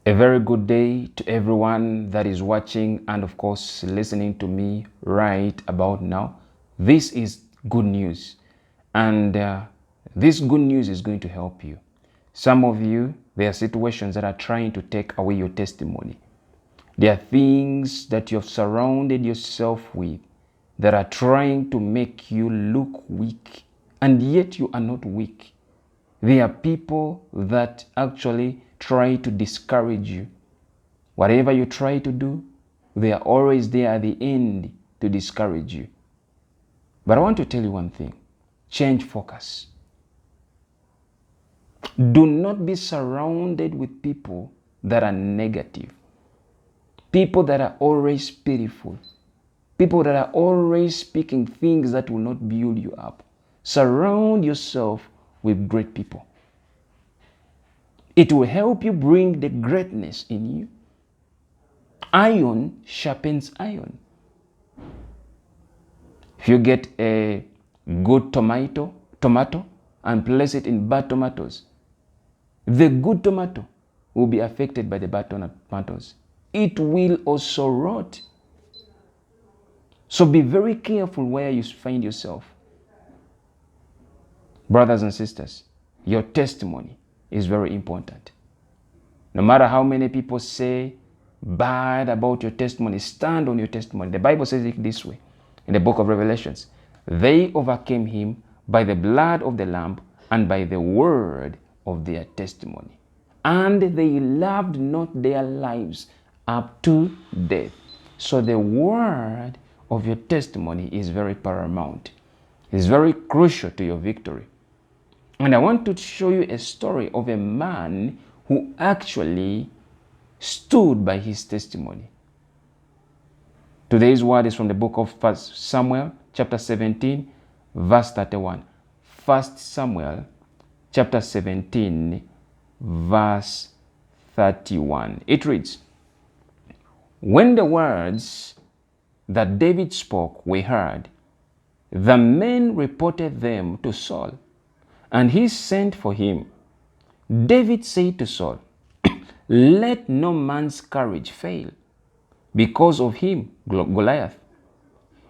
A very good day to everyone that is watching and of course listening to me right about now. This is good news, and this good news is going to help you. Some of you, there are situations that are trying to take away your testimony. There are things that you've surrounded yourself with that are trying to make you look weak, and yet you are not weak. There are people that actually try to discourage you. Whatever you try to do, they are always there at the end to discourage you. But I want to tell you one thing. Change focus. Do not be surrounded with people that are negative. People that are always pitiful. People that are always speaking things that will not build you up. Surround yourself with great people. It will help you bring the greatness in you. Iron sharpens iron. If you get a good tomato and place it in bad tomatoes, the good tomato will be affected by the bad tomatoes. It will also rot. So be very careful where you find yourself. Brothers and sisters, your testimony is very important. No matter how many people say bad about your testimony, stand on your testimony. The Bible says it this way in the book of Revelations. They overcame him by the blood of the Lamb and by the word of their testimony. And they loved not their lives up to death. So the word of your testimony is very paramount. It's very crucial to your victory. And I want to show you a story of a man who actually stood by his testimony. Today's word is from the book of 1 Samuel chapter 17 verse 31. 1 Samuel chapter 17 verse 31. It reads, "When the words that David spoke were heard, the men reported them to Saul, and he sent for him. David said to Saul, let no man's courage fail because of him, Goliath.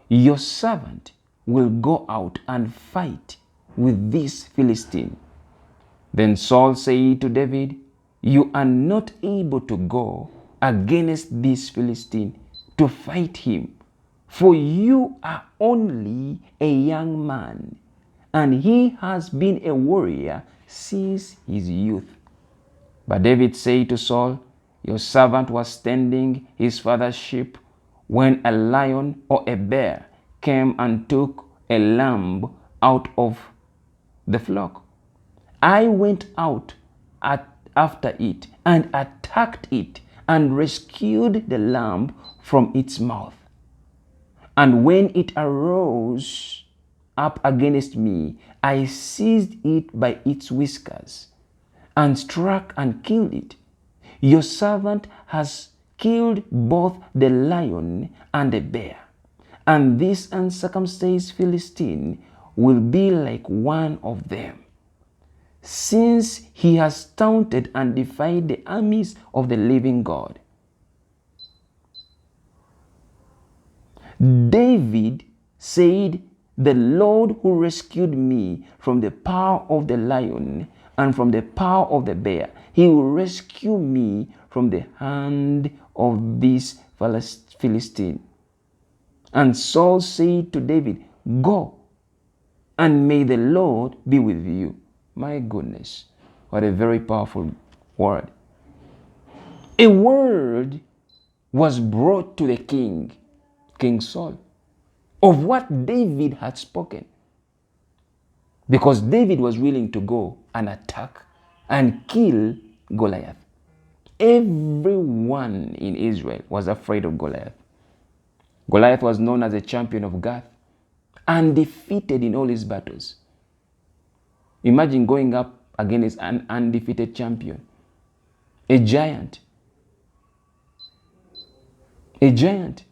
Your servant will go out and fight with this Philistine." Then Saul said to David, "You are not able to go against this Philistine to fight him, for you are only a young man, and he has been a warrior since his youth." But David said to Saul, "Your servant was tending his father's sheep when a lion or a bear came and took a lamb out of the flock. I went out after it and attacked it and rescued the lamb from its mouth. And when it arose up against me, I seized it by its whiskers and struck and killed it. Your servant has killed both the lion and the bear, and this uncircumcised Philistine will be like one of them, since he has taunted and defied the armies of the living God." David said, "The Lord who rescued me from the power of the lion and from the power of the bear, he will rescue me from the hand of this Philistine." And Saul said to David, "Go, and may the Lord be with you." My goodness, what a very powerful word. A word was brought to the king, King Saul, of what David had spoken. Because David was willing to go and attack and kill Goliath. Everyone in Israel was afraid of Goliath. Goliath was known as a champion of Gath, undefeated in all his battles. Imagine going up against an undefeated champion, a giant. A giant.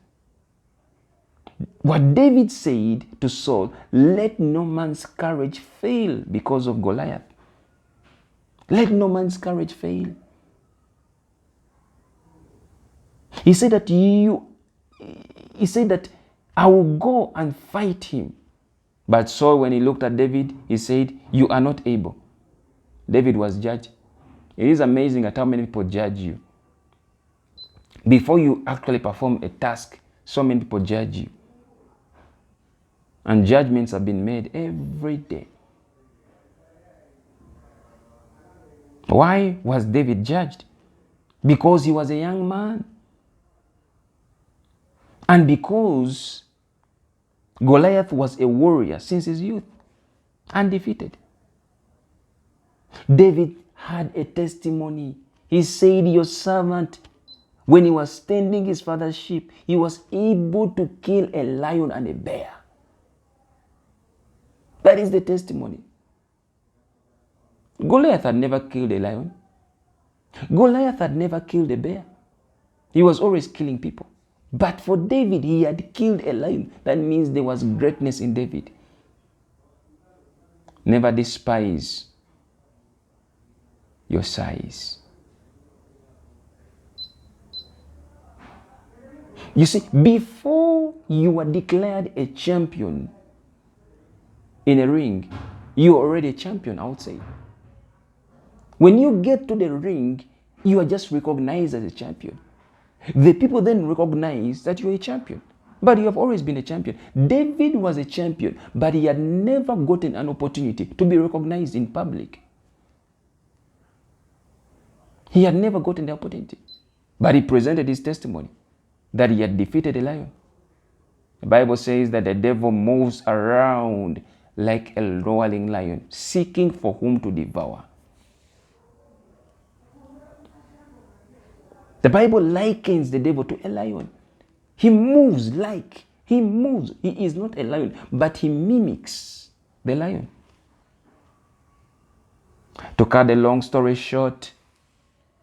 What David said to Saul, let no man's courage fail because of Goliath. Let no man's courage fail. He said that I will go and fight him. But Saul, when he looked at David, he said, you are not able. David was judged. It is amazing at how many people judge you. Before you actually perform a task, so many people judge you. And judgments have been made every day. Why was David judged? Because he was a young man. And because Goliath was a warrior since his youth, undefeated. David had a testimony. He said, your servant, when he was tending his father's sheep, he was able to kill a lion and a bear. That is the testimony. Goliath had never killed a lion. Goliath had never killed a bear. He was always killing people. But for David, he had killed a lion. That means there was greatness in David. Never despise your size. You see, before you were declared a champion in a ring, you are already a champion outside. When you get to the ring, you are just recognized as a champion. The people then recognize that you're a champion. But you have always been a champion. David was a champion, but he had never gotten an opportunity to be recognized in public. He had never gotten the opportunity. But he presented his testimony that he had defeated a lion. The Bible says that the devil moves around like a roaring lion, seeking for whom to devour. The Bible likens the devil to a lion. He moves. He is not a lion, but he mimics the lion. To cut the long story short,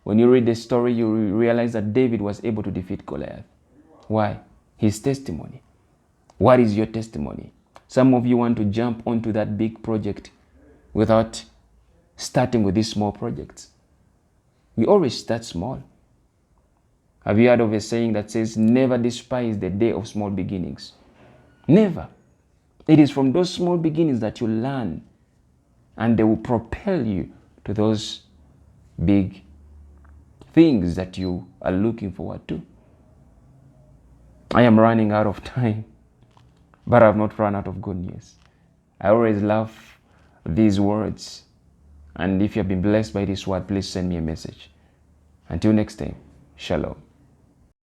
when you read the story, you realize that David was able to defeat Goliath. Why? His testimony. What is your testimony? Some of you want to jump onto that big project without starting with these small projects. We always start small. Have you heard of a saying that says, never despise the day of small beginnings? Never. It is from those small beginnings that you learn, and they will propel you to those big things that you are looking forward to. I am running out of time, but I have not run out of good news. I always love these words. And if you have been blessed by this word, please send me a message. Until next time, shalom.